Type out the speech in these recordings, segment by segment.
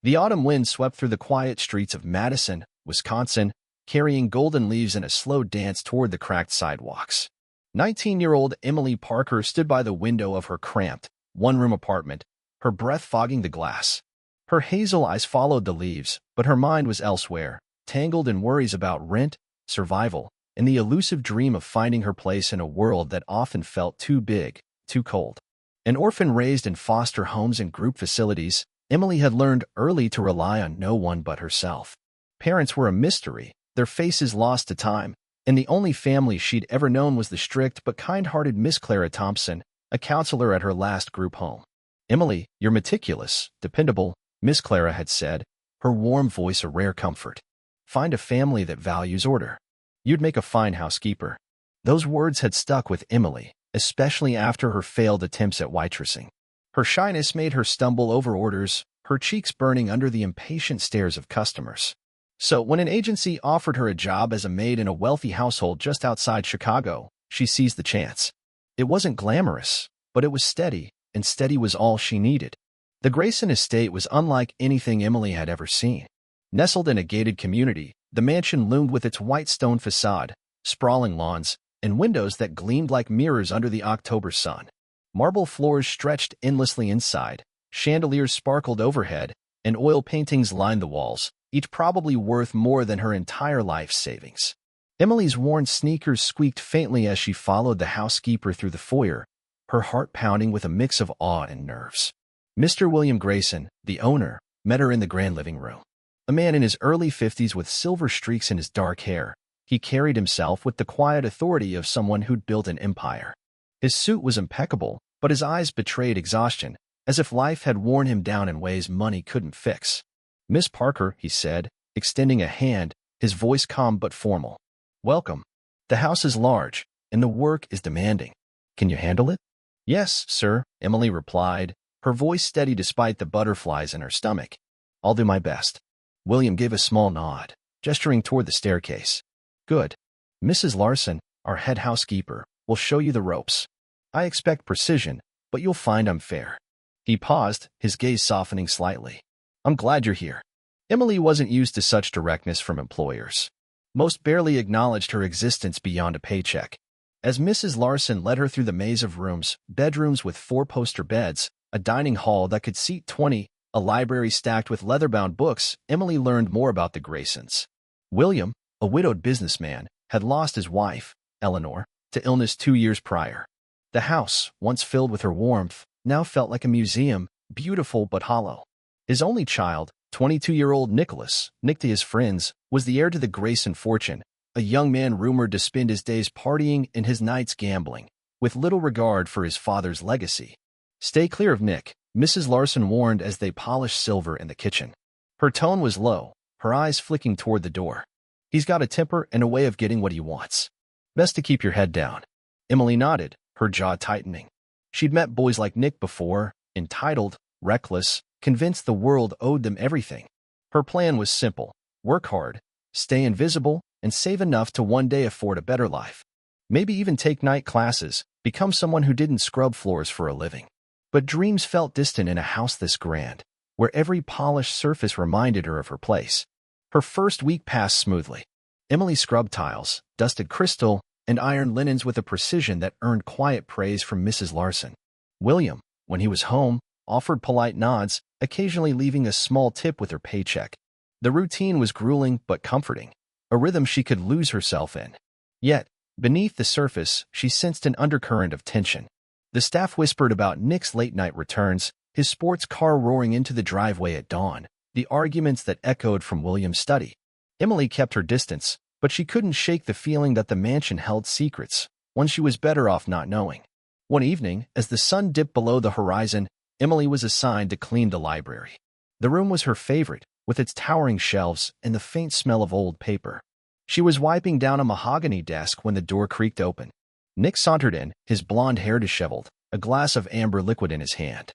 The autumn wind swept through the quiet streets of Madison, Wisconsin, carrying golden leaves in a slow dance toward the cracked sidewalks. 19-year-old Emily Parker stood by the window of her cramped, one-room apartment, her breath fogging the glass. Her hazel eyes followed the leaves, but her mind was elsewhere, tangled in worries about rent, survival, and the elusive dream of finding her place in a world that often felt too big, too cold. An orphan raised in foster homes and group facilities, Emily had learned early to rely on no one but herself. Parents were a mystery, their faces lost to time, and the only family she'd ever known was the strict but kind-hearted Miss Clara Thompson, a counselor at her last group home. "Emily, you're meticulous, dependable," Miss Clara had said, her warm voice a rare comfort. "Find a family that values order. You'd make a fine housekeeper." Those words had stuck with Emily, especially after her failed attempts at waitressing. Her shyness made her stumble over orders, her cheeks burning under the impatient stares of customers. So when an agency offered her a job as a maid in a wealthy household just outside Chicago, she seized the chance. It wasn't glamorous, but it was steady, and steady was all she needed. The Grayson estate was unlike anything Emily had ever seen. Nestled in a gated community, the mansion loomed with its white stone facade, sprawling lawns, and windows that gleamed like mirrors under the October sun. Marble floors stretched endlessly inside, chandeliers sparkled overhead, and oil paintings lined the walls, each probably worth more than her entire life savings. Emily's worn sneakers squeaked faintly as she followed the housekeeper through the foyer, her heart pounding with a mix of awe and nerves. Mr. William Grayson, the owner, met her in the grand living room. A man in his early 50s with silver streaks in his dark hair, he carried himself with the quiet authority of someone who'd built an empire. His suit was impeccable, but his eyes betrayed exhaustion, as if life had worn him down in ways money couldn't fix. "Miss Parker," he said, extending a hand, his voice calm but formal. "Welcome. The house is large, and the work is demanding. Can you handle it?" "Yes, sir," Emily replied, her voice steady despite the butterflies in her stomach. "I'll do my best." William gave a small nod, gesturing toward the staircase. "Good. Mrs. Larson, our head housekeeper, will show you the ropes. I expect precision, but you'll find I'm fair." He paused, his gaze softening slightly. "I'm glad you're here." Emily wasn't used to such directness from employers. Most barely acknowledged her existence beyond a paycheck. As Mrs. Larson led her through the maze of rooms, bedrooms with four-poster beds, a dining hall that could seat 20, a library stacked with leather-bound books, Emily learned more about the Graysons. William, a widowed businessman, had lost his wife, Eleanor, to illness 2 years prior. The house, once filled with her warmth, now felt like a museum, beautiful but hollow. His only child, 22-year-old Nicholas, Nick to his friends, was the heir to the Grayson fortune, a young man rumored to spend his days partying and his nights gambling, with little regard for his father's legacy. "Stay clear of Nick," Mrs. Larson warned as they polished silver in the kitchen. Her tone was low, her eyes flicking toward the door. "He's got a temper and a way of getting what he wants. Best to keep your head down." Emily nodded, her jaw tightening. She'd met boys like Nick before, entitled, reckless, convinced the world owed them everything. Her plan was simple: work hard, stay invisible, and save enough to one day afford a better life. Maybe even take night classes, become someone who didn't scrub floors for a living. But dreams felt distant in a house this grand, where every polished surface reminded her of her place. Her first week passed smoothly. Emily scrubbed tiles, dusted crystal, and ironed linens with a precision that earned quiet praise from Mrs. Larson. William, when he was home, offered polite nods, occasionally leaving a small tip with her paycheck. The routine was grueling but comforting, a rhythm she could lose herself in. Yet, beneath the surface, she sensed an undercurrent of tension. The staff whispered about Nick's late-night returns, his sports car roaring into the driveway at dawn, the arguments that echoed from William's study. Emily kept her distance, but she couldn't shake the feeling that the mansion held secrets, one she was better off not knowing. One evening, as the sun dipped below the horizon, Emily was assigned to clean the library. The room was her favorite, with its towering shelves and the faint smell of old paper. She was wiping down a mahogany desk when the door creaked open. Nick sauntered in, his blonde hair disheveled, a glass of amber liquid in his hand.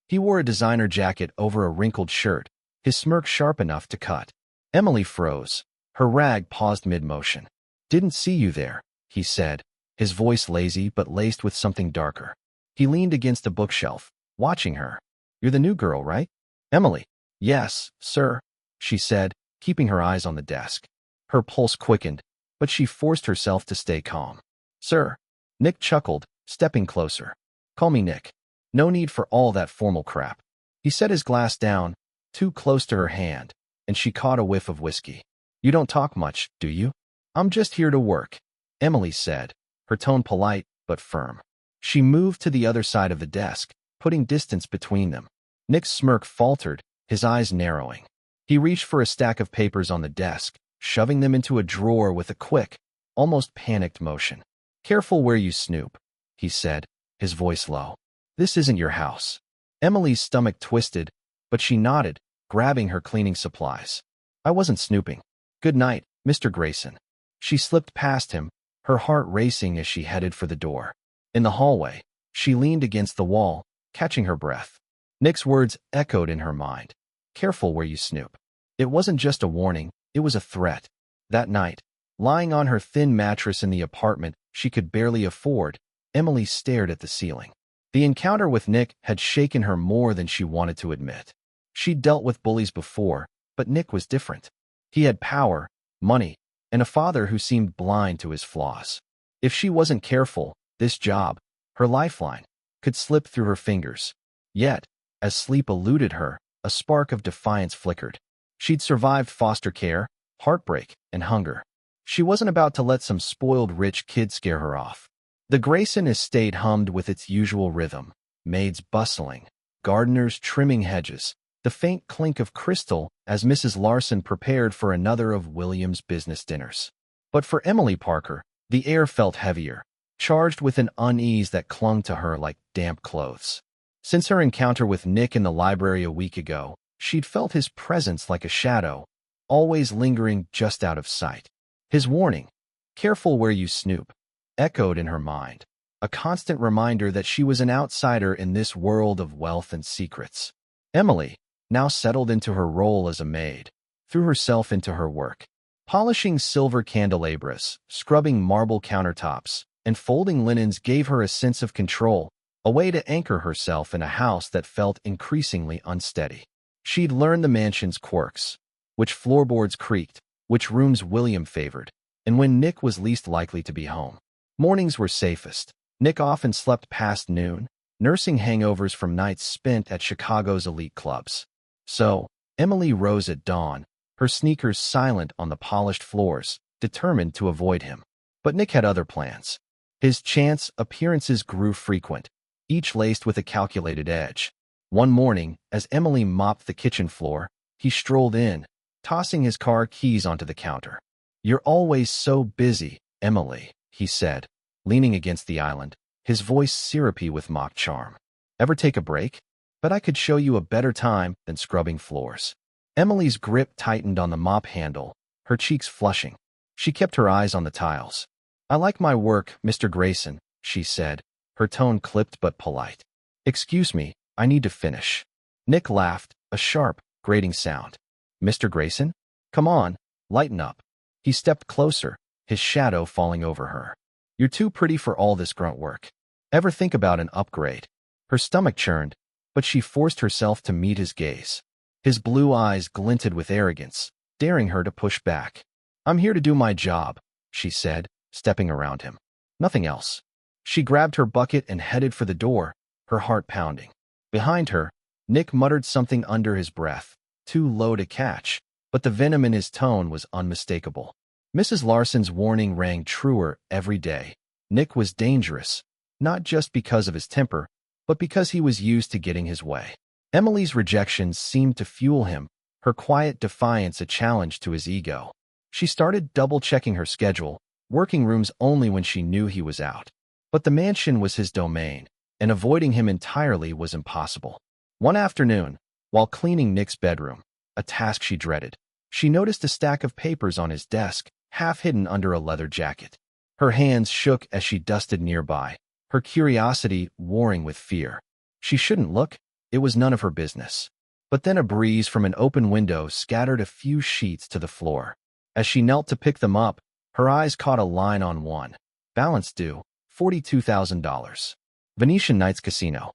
He wore a designer jacket over a wrinkled shirt, his smirk sharp enough to cut. Emily froze. Her rag paused mid-motion. "Didn't see you there," he said, his voice lazy but laced with something darker. He leaned against a bookshelf, watching her. "You're the new girl, right?" "Emily." Yes, sir, she said, keeping her eyes on the desk. Her pulse quickened, but she forced herself to stay calm. Sir, Nick chuckled, stepping closer. Call me Nick. No need for all that formal crap. He set his glass down, too close to her hand, and she caught a whiff of whiskey. You don't talk much, do you? I'm just here to work, Emily said, her tone polite but firm. She moved to the other side of the desk, putting distance between them. Nick's smirk faltered, his eyes narrowing. He reached for a stack of papers on the desk, shoving them into a drawer with a quick, almost panicked motion. Careful where you snoop, he said, his voice low. This isn't your house. Emily's stomach twisted, but she nodded, grabbing her cleaning supplies. I wasn't snooping. Good night, Mr. Grayson. She slipped past him, her heart racing as she headed for the door. In the hallway, she leaned against the wall, catching her breath. Nick's words echoed in her mind. Careful where you snoop. It wasn't just a warning, it was a threat. That night, lying on her thin mattress in the apartment she could barely afford, Emily stared at the ceiling. The encounter with Nick had shaken her more than she wanted to admit. She'd dealt with bullies before, but Nick was different. He had power, money, and a father who seemed blind to his flaws. If she wasn't careful, this job, her lifeline, could slip through her fingers. Yet, as sleep eluded her, a spark of defiance flickered. She'd survived foster care, heartbreak, and hunger. She wasn't about to let some spoiled rich kid scare her off. The Grayson estate hummed with its usual rhythm, maids bustling, gardeners trimming hedges, the faint clink of crystal as Mrs. Larson prepared for another of William's business dinners. But for Emily Parker, the air felt heavier, charged with an unease that clung to her like damp clothes. Since her encounter with Nick in the library a week ago, she'd felt his presence like a shadow, always lingering just out of sight. His warning, careful where you snoop, echoed in her mind, a constant reminder that she was an outsider in this world of wealth and secrets. Emily, now settled into her role as a maid, threw herself into her work, polishing silver candelabras, scrubbing marble countertops, and folding linens gave her a sense of control, a way to anchor herself in a house that felt increasingly unsteady. She'd learned the mansion's quirks, which floorboards creaked, which rooms William favored, and when Nick was least likely to be home. Mornings were safest. Nick often slept past noon, nursing hangovers from nights spent at Chicago's elite clubs. So, Emily rose at dawn, her sneakers silent on the polished floors, determined to avoid him. But Nick had other plans. His chance appearances grew frequent, each laced with a calculated edge. One morning, as Emily mopped the kitchen floor, he strolled in, tossing his car keys onto the counter. You're always so busy, Emily, he said, leaning against the island, his voice syrupy with mock charm. Ever take a break? But I could show you a better time than scrubbing floors. Emily's grip tightened on the mop handle, her cheeks flushing. She kept her eyes on the tiles. I like my work, Mr. Grayson, she said, her tone clipped but polite. Excuse me, I need to finish. Nick laughed, a sharp, grating sound. Mr. Grayson? Come on, lighten up. He stepped closer, his shadow falling over her. You're too pretty for all this grunt work. Ever think about an upgrade? Her stomach churned, but she forced herself to meet his gaze. His blue eyes glinted with arrogance, daring her to push back. I'm here to do my job, she said, stepping around him. Nothing else. She grabbed her bucket and headed for the door, her heart pounding. Behind her, Nick muttered something under his breath, too low to catch, but the venom in his tone was unmistakable. Mrs. Larson's warning rang truer every day. Nick was dangerous, not just because of his temper, but because he was used to getting his way. Emily's rejections seemed to fuel him, her quiet defiance a challenge to his ego. She started double-checking her schedule, working rooms only when she knew he was out. But the mansion was his domain, and avoiding him entirely was impossible. One afternoon, while cleaning Nick's bedroom, a task she dreaded, she noticed a stack of papers on his desk, half hidden under a leather jacket. Her hands shook as she dusted nearby, her curiosity warring with fear. She shouldn't look, it was none of her business. But then a breeze from an open window scattered a few sheets to the floor. As she knelt to pick them up, her eyes caught a line on one. Balance due, $42,000. Venetian Nights Casino.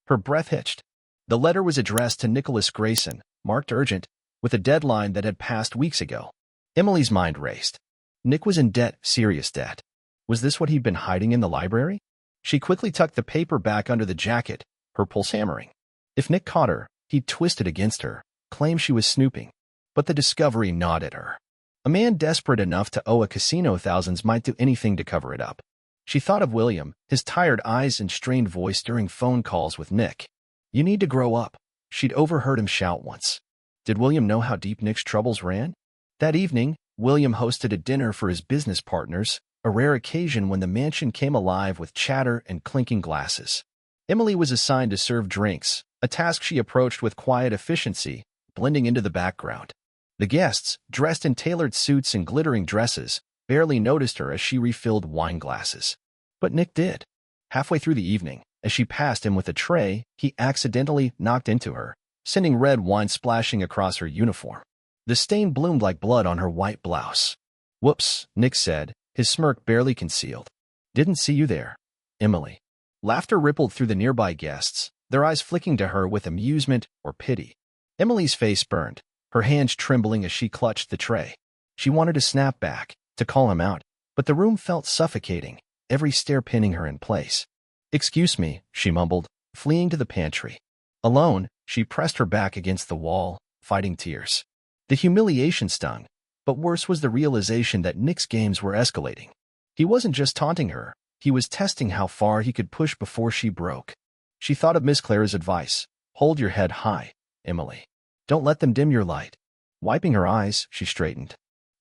Her breath hitched. The letter was addressed to Nicholas Grayson, marked urgent, with a deadline that had passed weeks ago. Emily's mind raced. Nick was in debt, serious debt. Was this what he'd been hiding in the library? She quickly tucked the paper back under the jacket, her pulse hammering. If Nick caught her, he'd twist it against her, claim she was snooping. But the discovery gnawed at her. A man desperate enough to owe a casino thousands might do anything to cover it up. She thought of William, his tired eyes and strained voice during phone calls with Nick. "You need to grow up," she'd overheard him shout once. Did William know how deep Nick's troubles ran? That evening, William hosted a dinner for his business partners, a rare occasion when the mansion came alive with chatter and clinking glasses. Emily was assigned to serve drinks, a task she approached with quiet efficiency, blending into the background. The guests, dressed in tailored suits and glittering dresses, barely noticed her as she refilled wine glasses. But Nick did. Halfway through the evening, as she passed him with a tray, he accidentally knocked into her, sending red wine splashing across her uniform. The stain bloomed like blood on her white blouse. "Whoops," Nick said, his smirk barely concealed. "Didn't see you there, Emily." Laughter rippled through the nearby guests, their eyes flicking to her with amusement or pity. Emily's face burned, her hands trembling as she clutched the tray. She wanted to snap back, to call him out, but the room felt suffocating, every stare pinning her in place. "Excuse me," she mumbled, fleeing to the pantry. Alone, she pressed her back against the wall, fighting tears. The humiliation stung, but worse was the realization that Nick's games were escalating. He wasn't just taunting her, he was testing how far he could push before she broke. She thought of Miss Clara's advice: "Hold your head high, Emily. Don't let them dim your light." Wiping her eyes, she straightened.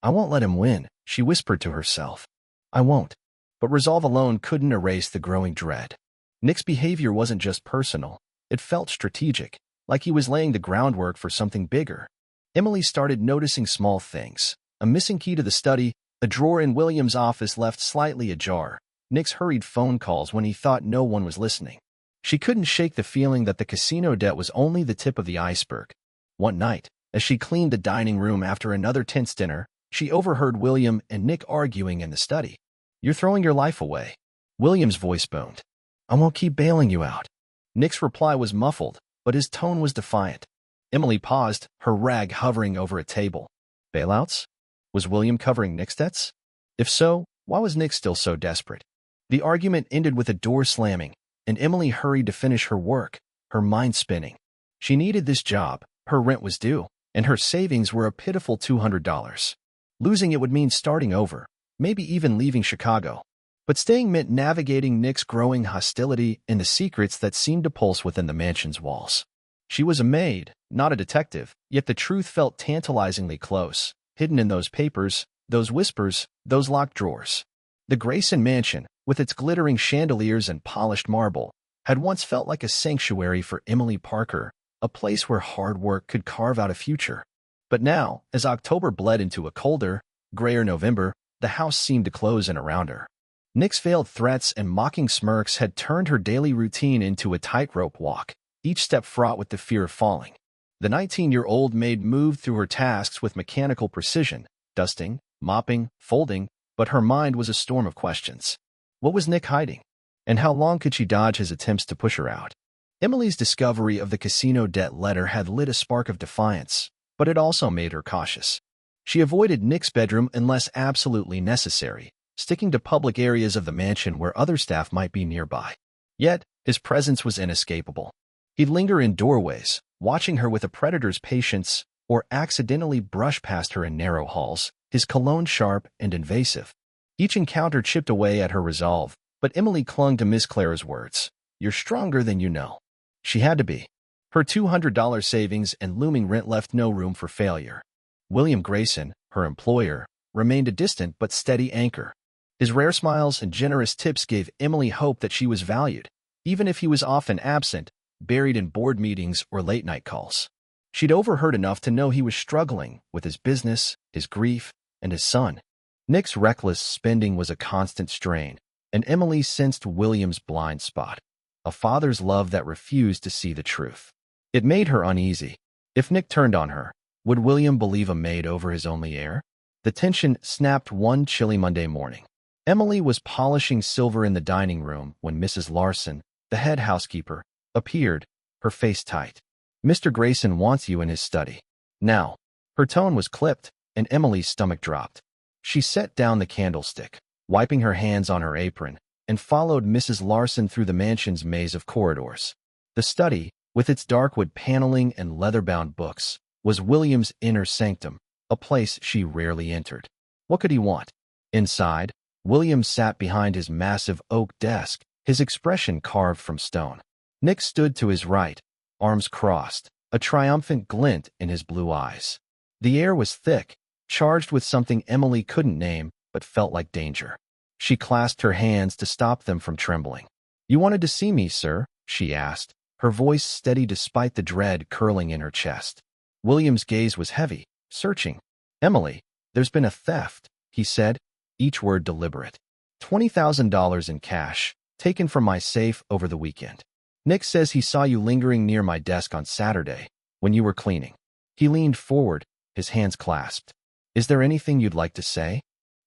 "I won't let him win," she whispered to herself. "I won't." But resolve alone couldn't erase the growing dread. Nick's behavior wasn't just personal, it felt strategic, like he was laying the groundwork for something bigger. Emily started noticing small things: a missing key to the study, a drawer in William's office left slightly ajar, Nick's hurried phone calls when he thought no one was listening. She couldn't shake the feeling that the casino debt was only the tip of the iceberg. One night, as she cleaned the dining room after another tense dinner, she overheard William and Nick arguing in the study. "You're throwing your life away," William's voice boomed. "I won't keep bailing you out." Nick's reply was muffled, but his tone was defiant. Emily paused, her rag hovering over a table. Bailouts? Was William covering Nick's debts? If so, why was Nick still so desperate? The argument ended with a door slamming, and Emily hurried to finish her work, her mind spinning. She needed this job, her rent was due, and her savings were a pitiful $200. Losing it would mean starting over, maybe even leaving Chicago. But staying meant navigating Nick's growing hostility and the secrets that seemed to pulse within the mansion's walls. She was a maid, not a detective, yet the truth felt tantalizingly close, hidden in those papers, those whispers, those locked drawers. The Grayson mansion, with its glittering chandeliers and polished marble, had once felt like a sanctuary for Emily Parker, a place where hard work could carve out a future. But now, as October bled into a colder, grayer November, the house seemed to close in around her. Nick's veiled threats and mocking smirks had turned her daily routine into a tightrope walk, each step fraught with the fear of falling. The 19-year-old maid moved through her tasks with mechanical precision, dusting, mopping, folding, but her mind was a storm of questions. What was Nick hiding? And how long could she dodge his attempts to push her out? Emily's discovery of the casino debt letter had lit a spark of defiance, but it also made her cautious. She avoided Nick's bedroom unless absolutely necessary, sticking to public areas of the mansion where other staff might be nearby. Yet, his presence was inescapable. He'd linger in doorways, watching her with a predator's patience, or accidentally brush past her in narrow halls, his cologne sharp and invasive. Each encounter chipped away at her resolve, but Emily clung to Miss Clara's words. "You're stronger than you know." She had to be. Her $200 savings and looming rent left no room for failure. William Grayson, her employer, remained a distant but steady anchor. His rare smiles and generous tips gave Emily hope that she was valued, even if he was often absent, buried in board meetings or late-night calls. She'd overheard enough to know he was struggling with his business, his grief, and his son. Nick's reckless spending was a constant strain, and Emily sensed William's blind spot, a father's love that refused to see the truth. It made her uneasy. If Nick turned on her, would William believe a maid over his only heir? The tension snapped one chilly Monday morning. Emily was polishing silver in the dining room when Mrs. Larson, the head housekeeper, appeared, her face tight. Mr. Grayson wants you in his study. Now." Her tone was clipped, and Emily's stomach dropped. She set down the candlestick, wiping her hands on her apron, and followed Mrs. Larson through the mansion's maze of corridors. The study, with its dark wood paneling and leather-bound books, was William's inner sanctum, a place she rarely entered. What could he want? Inside, William sat behind his massive oak desk, his expression carved from stone. Nick stood to his right, arms crossed, a triumphant glint in his blue eyes. The air was thick, charged with something Emily couldn't name but felt like danger. She clasped her hands to stop them from trembling. "You wanted to see me, sir?" she asked, her voice steady despite the dread curling in her chest. William's gaze was heavy, searching. "Emily, there's been a theft," he said, each word deliberate. $20,000 in cash, taken from my safe over the weekend. Nick says he saw you lingering near my desk on Saturday, when you were cleaning." He leaned forward, his hands clasped. "Is there anything you'd like to say?"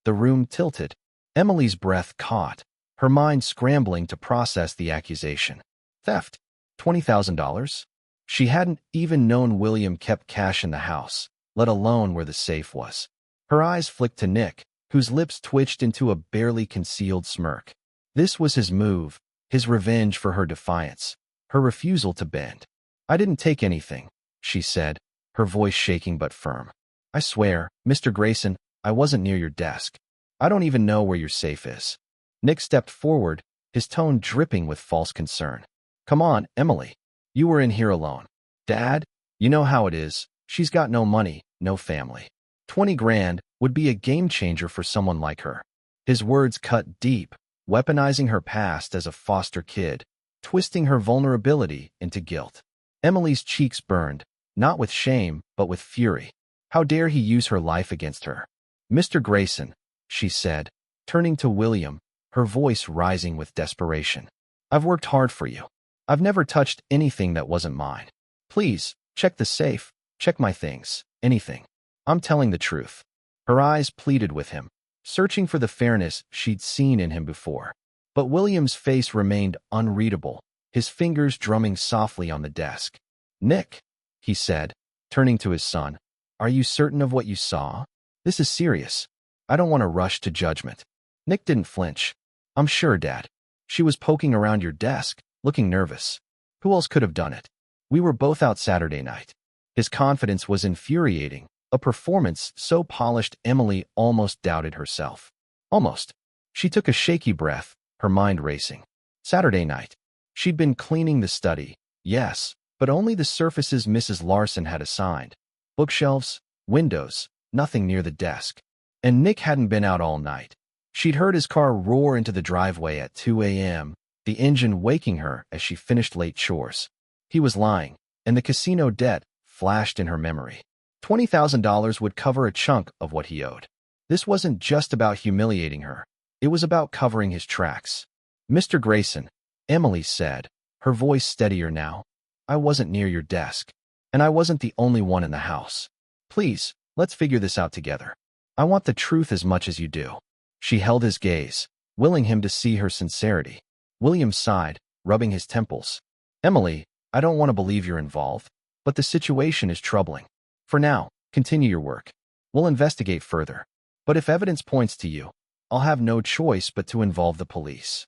The room tilted. Emily's breath caught, her mind scrambling to process the accusation. Theft? $20,000? She hadn't even known William kept cash in the house, let alone where the safe was. Her eyes flicked to Nick, whose lips twitched into a barely concealed smirk. This was his move, his revenge for her defiance, her refusal to bend. "I didn't take anything," she said, her voice shaking but firm. "I swear, Mr. Grayson, I wasn't near your desk. I don't even know where your safe is." Nick stepped forward, his tone dripping with false concern. "Come on, Emily. You were in here alone. Dad, you know how it is. She's got no money, no family. 20 grand would be a game changer for someone like her." His words cut deep, weaponizing her past as a foster kid, twisting her vulnerability into guilt. Emily's cheeks burned, not with shame, but with fury. How dare he use her life against her? "Mr. Grayson," she said, turning to William, her voice rising with desperation. "I've worked hard for you. I've never touched anything that wasn't mine. Please, check the safe, check my things, anything. I'm telling the truth." Her eyes pleaded with him, searching for the fairness she'd seen in him before. But William's face remained unreadable, his fingers drumming softly on the desk. "Nick," he said, turning to his son, "are you certain of what you saw? This is serious. I don't want to rush to judgment." Nick didn't flinch. "I'm sure, Dad. She was poking around your desk, looking nervous. Who else could have done it? We were both out Saturday night." His confidence was infuriating, a performance so polished Emily almost doubted herself. Almost. She took a shaky breath, her mind racing. Saturday night. She'd been cleaning the study, yes, but only the surfaces Mrs. Larson had assigned. Bookshelves, windows, nothing near the desk. And Nick hadn't been out all night. She'd heard his car roar into the driveway at 2 a.m., the engine waking her as she finished late chores. He was lying, and the casino debt flashed in her memory. $20,000 would cover a chunk of what he owed. This wasn't just about humiliating her. It was about covering his tracks. "Mr. Grayson," Emily said, her voice steadier now, "I wasn't near your desk, and I wasn't the only one in the house. Please, let's figure this out together. I want the truth as much as you do." She held his gaze, willing him to see her sincerity. William sighed, rubbing his temples. "Emily, I don't want to believe you're involved, but the situation is troubling. For now, continue your work. We'll investigate further. But if evidence points to you, I'll have no choice but to involve the police."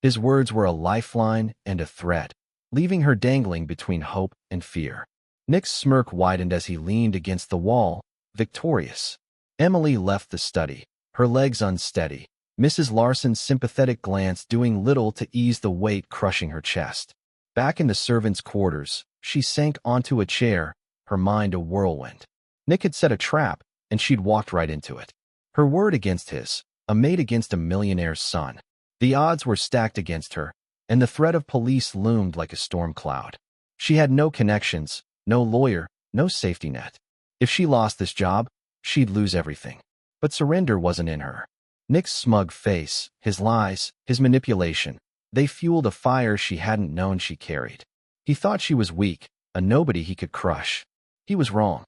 His words were a lifeline and a threat, leaving her dangling between hope and fear. Nick's smirk widened as he leaned against the wall, victorious. Emily left the study, her legs unsteady, Mrs. Larson's sympathetic glance doing little to ease the weight crushing her chest. Back in the servants' quarters, she sank onto a chair, her mind a whirlwind. Nick had set a trap, and she'd walked right into it. Her word against his, a maid against a millionaire's son. The odds were stacked against her, and the threat of police loomed like a storm cloud. She had no connections, no lawyer, no safety net. If she lost this job, she'd lose everything. But surrender wasn't in her. Nick's smug face, his lies, his manipulation, they fueled a fire she hadn't known she carried. He thought she was weak, a nobody he could crush. He was wrong.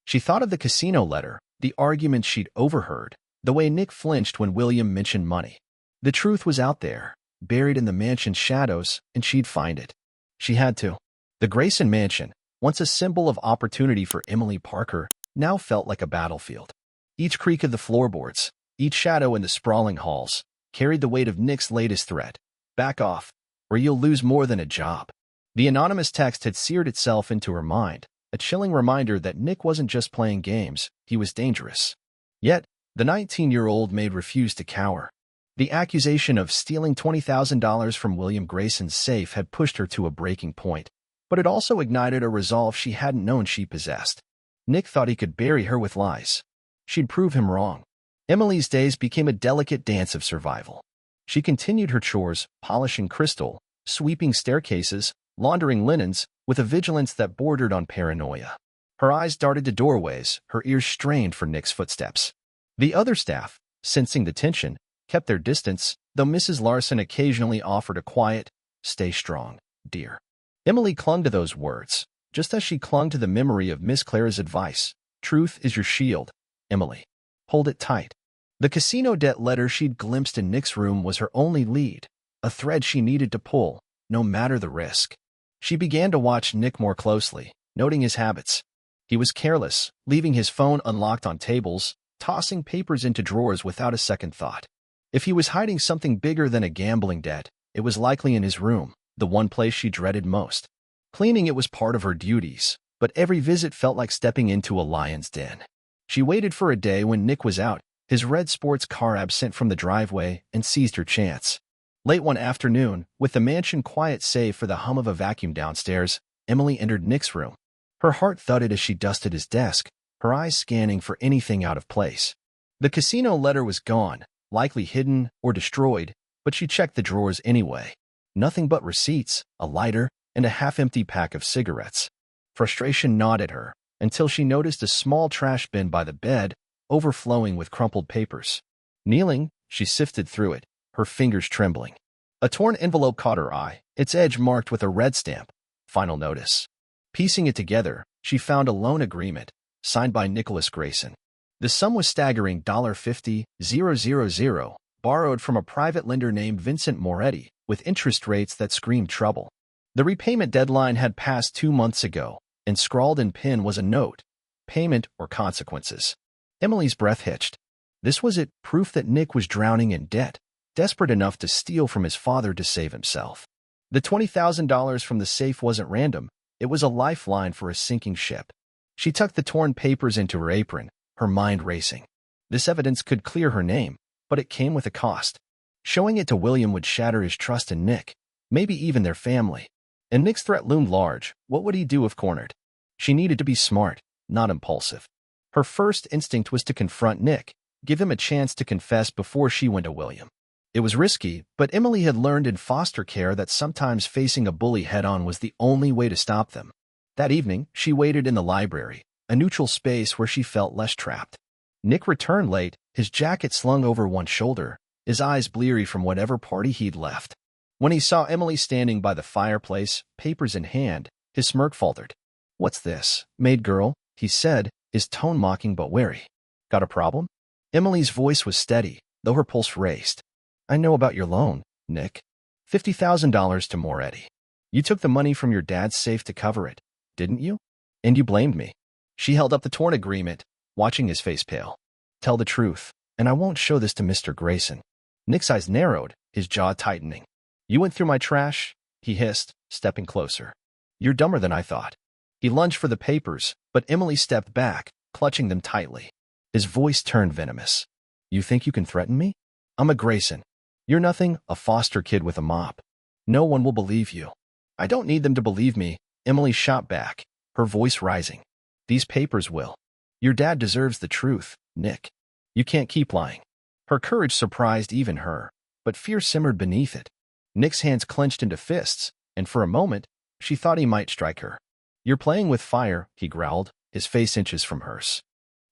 She thought of the casino letter, the argument she'd overheard, the way Nick flinched when William mentioned money. The truth was out there, buried in the mansion's shadows, and she'd find it. She had to. The Grayson mansion, once a symbol of opportunity for Emily Parker, now felt like a battlefield. Each creak of the floorboards, each shadow in the sprawling halls, carried the weight of Nick's latest threat. Back off, or you'll lose more than a job. The anonymous text had seared itself into her mind, a chilling reminder that Nick wasn't just playing games, he was dangerous. Yet, the 19-year-old maid refused to cower. The accusation of stealing $20,000 from William Grayson's safe had pushed her to a breaking point, but it also ignited a resolve she hadn't known she possessed. Nick thought he could bury her with lies. She'd prove him wrong. Emily's days became a delicate dance of survival. She continued her chores, polishing crystal, sweeping staircases, laundering linens, with a vigilance that bordered on paranoia. Her eyes darted to doorways, her ears strained for Nick's footsteps. The other staff, sensing the tension, kept their distance, though Mrs. Larson occasionally offered a quiet, "Stay strong, dear." Emily clung to those words, just as she clung to the memory of Miss Clara's advice. "Truth is your shield, Emily. Hold it tight." The casino debt letter she'd glimpsed in Nick's room was her only lead, a thread she needed to pull, no matter the risk. She began to watch Nick more closely, noting his habits. He was careless, leaving his phone unlocked on tables, tossing papers into drawers without a second thought. If he was hiding something bigger than a gambling debt, it was likely in his room, the one place she dreaded most. Cleaning it was part of her duties, but every visit felt like stepping into a lion's den. She waited for a day when Nick was out, his red sports car absent from the driveway, and seized her chance. Late one afternoon, with the mansion quiet save for the hum of a vacuum downstairs, Emily entered Nick's room. Her heart thudded as she dusted his desk, her eyes scanning for anything out of place. The casino letter was gone, likely hidden or destroyed, but she checked the drawers anyway. Nothing but receipts, a lighter, and a half-empty pack of cigarettes. Frustration gnawed at her, until she noticed a small trash bin by the bed, overflowing with crumpled papers. Kneeling, she sifted through it, her fingers trembling. A torn envelope caught her eye, its edge marked with a red stamp. Final notice. Piecing it together, she found a loan agreement, signed by Nicholas Grayson. The sum was staggering $50,000, borrowed from a private lender named Vincent Moretti, with interest rates that screamed trouble. The repayment deadline had passed 2 months ago, and scrawled in pen was a note: payment or consequences. Emily's breath hitched. This was it, proof that Nick was drowning in debt, desperate enough to steal from his father to save himself. The $20,000 from the safe wasn't random, it was a lifeline for a sinking ship. She tucked the torn papers into her apron, her mind racing. This evidence could clear her name, but it came with a cost. Showing it to William would shatter his trust in Nick, maybe even their family. And Nick's threat loomed large. What would he do if cornered? She needed to be smart, not impulsive. Her first instinct was to confront Nick, give him a chance to confess before she went to William. It was risky, but Emily had learned in foster care that sometimes facing a bully head-on was the only way to stop them. That evening, she waited in the library, a neutral space where she felt less trapped. Nick returned late, his jacket slung over one shoulder, his eyes bleary from whatever party he'd left. When he saw Emily standing by the fireplace, papers in hand, his smirk faltered. "What's this, maid girl?" he said, his tone mocking but wary. "Got a problem?" Emily's voice was steady, though her pulse raced. "I know about your loan, Nick. $50,000 to Moretti. You took the money from your dad's safe to cover it, didn't you? And you blamed me." She held up the torn agreement, watching his face pale. "Tell the truth, and I won't show this to Mr. Grayson." Nick's eyes narrowed, his jaw tightening. "You went through my trash?" he hissed, stepping closer. "You're dumber than I thought." He lunged for the papers, but Emily stepped back, clutching them tightly. His voice turned venomous. "You think you can threaten me? I'm a Grayson. You're nothing, a foster kid with a mop. No one will believe you." "I don't need them to believe me," Emily shot back, her voice rising. "These papers will. Your dad deserves the truth, Nick. You can't keep lying." Her courage surprised even her, but fear simmered beneath it. Nick's hands clenched into fists, and for a moment, she thought he might strike her. "You're playing with fire," he growled, his face inches from hers.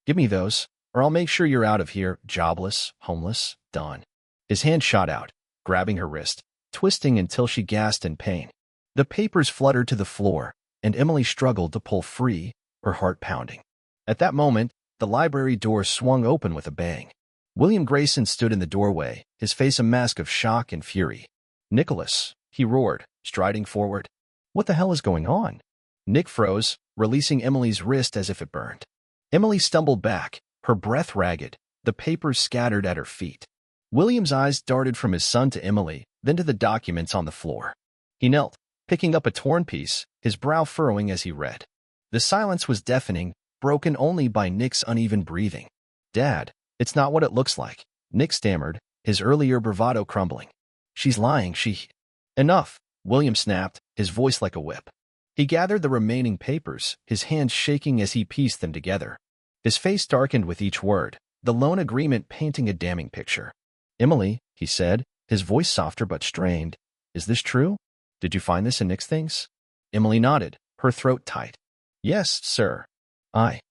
"Give me those, or I'll make sure you're out of here, jobless, homeless, done." His hand shot out, grabbing her wrist, twisting until she gasped in pain. The papers fluttered to the floor, and Emily struggled to pull free, her heart pounding. At that moment, the library door swung open with a bang. William Grayson stood in the doorway, his face a mask of shock and fury. "Nicholas," he roared, striding forward. "What the hell is going on?" Nick froze, releasing Emily's wrist as if it burned. Emily stumbled back, her breath ragged, the papers scattered at her feet. William's eyes darted from his son to Emily, then to the documents on the floor. He knelt, picking up a torn piece, his brow furrowing as he read. The silence was deafening, broken only by Nick's uneven breathing. "Dad, it's not what it looks like," Nick stammered, his earlier bravado crumbling. "She's lying, she—" "Enough," William snapped, his voice like a whip. He gathered the remaining papers, his hands shaking as he pieced them together. His face darkened with each word, the loan agreement painting a damning picture. "Emily," he said, his voice softer but strained, "is this true? Did you find this in Nick's things?" Emily nodded, her throat tight. "Yes, sir. I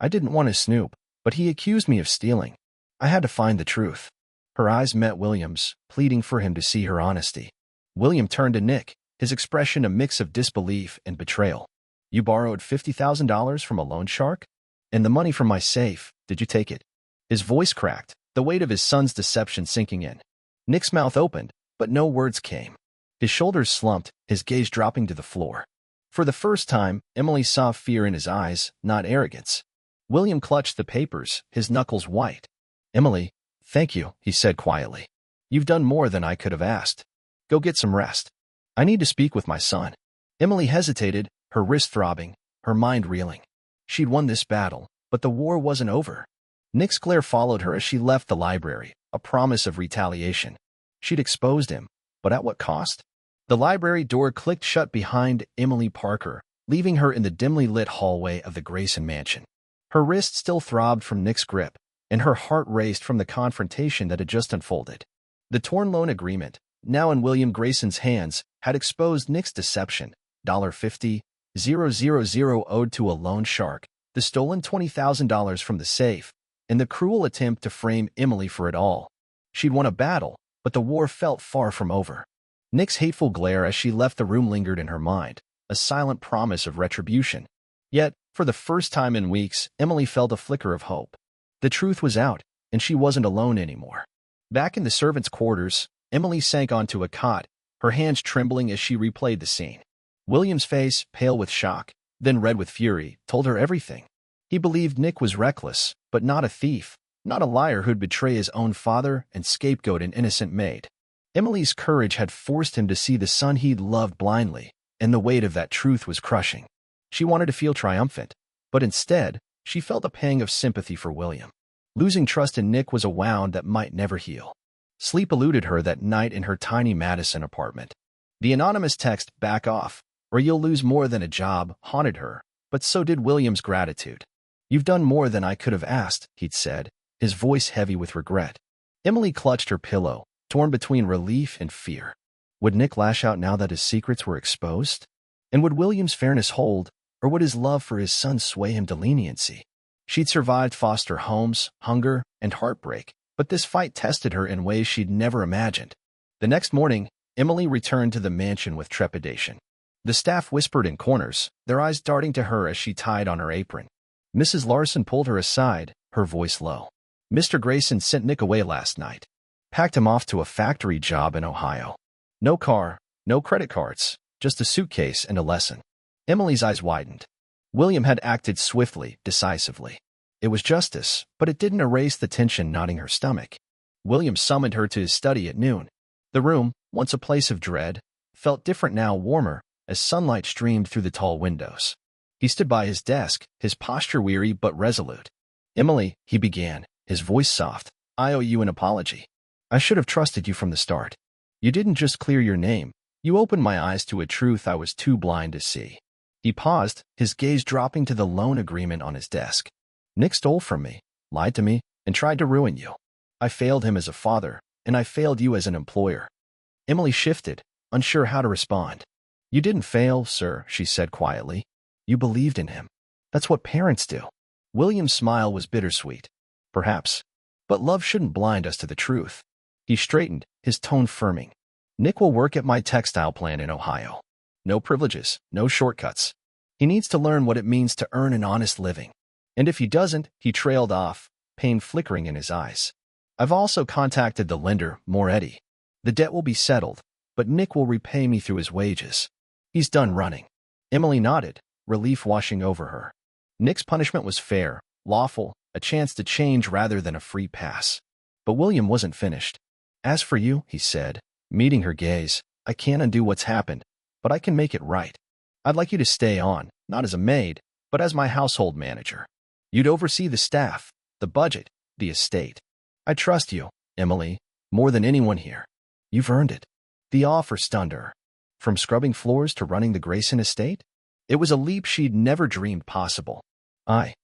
didn't want to snoop, but he accused me of stealing. I had to find the truth." Her eyes met William's, pleading for him to see her honesty. William turned to Nick, his expression a mix of disbelief and betrayal. "You borrowed $50,000 from a loan shark? And the money from my safe, did you take it?" His voice cracked, the weight of his son's deception sinking in. Nick's mouth opened, but no words came. His shoulders slumped, his gaze dropping to the floor. For the first time, Emily saw fear in his eyes, not arrogance. William clutched the papers, his knuckles white. "Emily, thank you," he said quietly. "You've done more than I could have asked. Go get some rest. I need to speak with my son." Emily hesitated, her wrist throbbing, her mind reeling. She'd won this battle, but the war wasn't over. Nick's glare followed her as she left the library, a promise of retaliation. She'd exposed him, but at what cost? The library door clicked shut behind Emily Parker, leaving her in the dimly lit hallway of the Grayson mansion. Her wrist still throbbed from Nick's grip, and her heart raced from the confrontation that had just unfolded. The torn loan agreement, now in William Grayson's hands, had exposed Nick's deception. $50,000 owed to a loan shark, the stolen $20,000 from the safe, and the cruel attempt to frame Emily for it all. She'd won a battle, but the war felt far from over. Nick's hateful glare as she left the room lingered in her mind, a silent promise of retribution. Yet, for the first time in weeks, Emily felt a flicker of hope. The truth was out, and she wasn't alone anymore. Back in the servants' quarters, Emily sank onto a cot, her hands trembling as she replayed the scene. William's face, pale with shock, then red with fury, told her everything. He believed Nick was reckless, but not a thief, not a liar who'd betray his own father and scapegoat an innocent maid. Emily's courage had forced him to see the son he'd loved blindly, and the weight of that truth was crushing. She wanted to feel triumphant, but instead, she felt a pang of sympathy for William. Losing trust in Nick was a wound that might never heal. Sleep eluded her that night in her tiny Madison apartment. The anonymous text, "Back off, or you'll lose more than a job," haunted her, but so did William's gratitude. "You've done more than I could have asked," he'd said, his voice heavy with regret. Emily clutched her pillow, torn between relief and fear. Would Nick lash out now that his secrets were exposed? And would William's fairness hold, or would his love for his son sway him to leniency? She'd survived foster homes, hunger, and heartbreak, but this fight tested her in ways she'd never imagined. The next morning, Emily returned to the mansion with trepidation. The staff whispered in corners, their eyes darting to her as she tied on her apron. Mrs. Larson pulled her aside, her voice low. "Mr. Grayson sent Nick away last night. Packed him off to a factory job in Ohio. No car, no credit cards, just a suitcase and a lesson." Emily's eyes widened. William had acted swiftly, decisively. It was justice, but it didn't erase the tension knotting her stomach. William summoned her to his study at noon. The room, once a place of dread, felt different now, warmer, as sunlight streamed through the tall windows. He stood by his desk, his posture weary but resolute. "Emily," he began, his voice soft, "I owe you an apology. I should have trusted you from the start. You didn't just clear your name, you opened my eyes to a truth I was too blind to see." He paused, his gaze dropping to the loan agreement on his desk. "Nick stole from me, lied to me, and tried to ruin you. I failed him as a father, and I failed you as an employer." Emily shifted, unsure how to respond. "You didn't fail, sir," she said quietly. "You believed in him. That's what parents do." William's smile was bittersweet. "Perhaps. But love shouldn't blind us to the truth." He straightened, his tone firming. "Nick will work at my textile plant in Ohio. No privileges, no shortcuts. He needs to learn what it means to earn an honest living. And if he doesn't," he trailed off, pain flickering in his eyes. "I've also contacted the lender, Moretti. The debt will be settled, but Nick will repay me through his wages. He's done running." Emily nodded, relief washing over her. Nick's punishment was fair, lawful, a chance to change rather than a free pass. But William wasn't finished. As for you, he said, meeting her gaze, I can't undo what's happened, but I can make it right. I'd like you to stay on, not as a maid, but as my household manager. You'd oversee the staff, the budget, the estate. I trust you, Emily, more than anyone here. You've earned it. The offer stunned her. From scrubbing floors to running the Grayson estate? It was a leap she'd never dreamed possible. I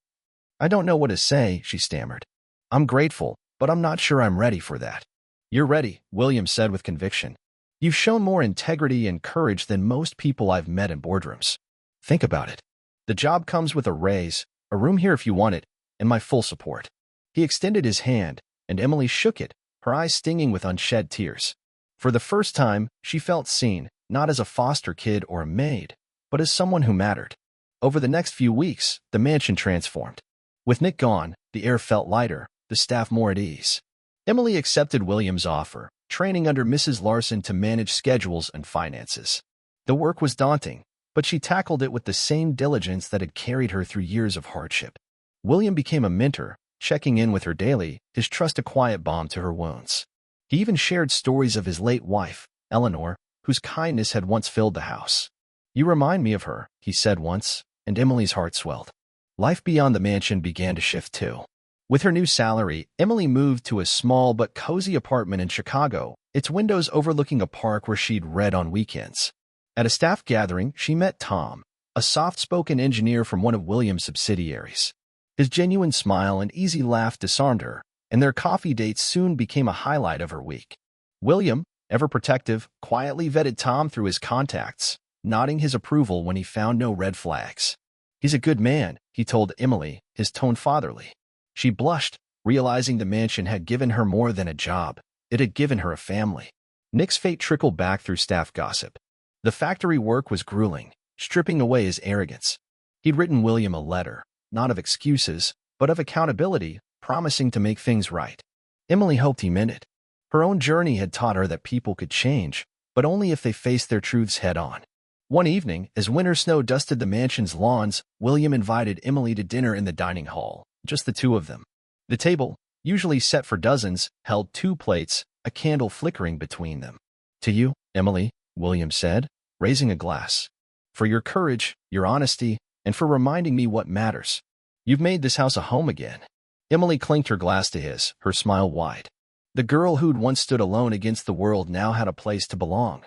don't know what to say, she stammered. I'm grateful, but I'm not sure I'm ready for that. You're ready, William said with conviction. You've shown more integrity and courage than most people I've met in boardrooms. Think about it. The job comes with a raise, a room here if you want it, and my full support. He extended his hand, and Emily shook it, her eyes stinging with unshed tears. For the first time, she felt seen, not as a foster kid or a maid, but as someone who mattered. Over the next few weeks, the mansion transformed. With Nick gone, the air felt lighter, the staff more at ease. Emily accepted William's offer, training under Mrs. Larson to manage schedules and finances. The work was daunting, but she tackled it with the same diligence that had carried her through years of hardship. William became a mentor, checking in with her daily, his trust a quiet balm to her wounds. He even shared stories of his late wife, Eleanor, whose kindness had once filled the house. You remind me of her, he said once, and Emily's heart swelled. Life beyond the mansion began to shift too. With her new salary, Emily moved to a small but cozy apartment in Chicago, its windows overlooking a park where she'd read on weekends. At a staff gathering, she met Tom, a soft-spoken engineer from one of William's subsidiaries. His genuine smile and easy laugh disarmed her, and their coffee dates soon became a highlight of her week. William, ever protective, quietly vetted Tom through his contacts, nodding his approval when he found no red flags. He's a good man, he told Emily, his tone fatherly. She blushed, realizing the mansion had given her more than a job. It had given her a family. Nick's fate trickled back through staff gossip. The factory work was grueling, stripping away his arrogance. He'd written William a letter, not of excuses, but of accountability, promising to make things right. Emily hoped he meant it. Her own journey had taught her that people could change, but only if they faced their truths head-on. One evening, as winter snow dusted the mansion's lawns, William invited Emily to dinner in the dining hall, just the two of them. The table, usually set for dozens, held 2 plates, a candle flickering between them. To you, Emily, William said, raising a glass. For your courage, your honesty, and for reminding me what matters. You've made this house a home again. Emily clinked her glass to his, her smile wide. The girl who'd once stood alone against the world now had a place to belong.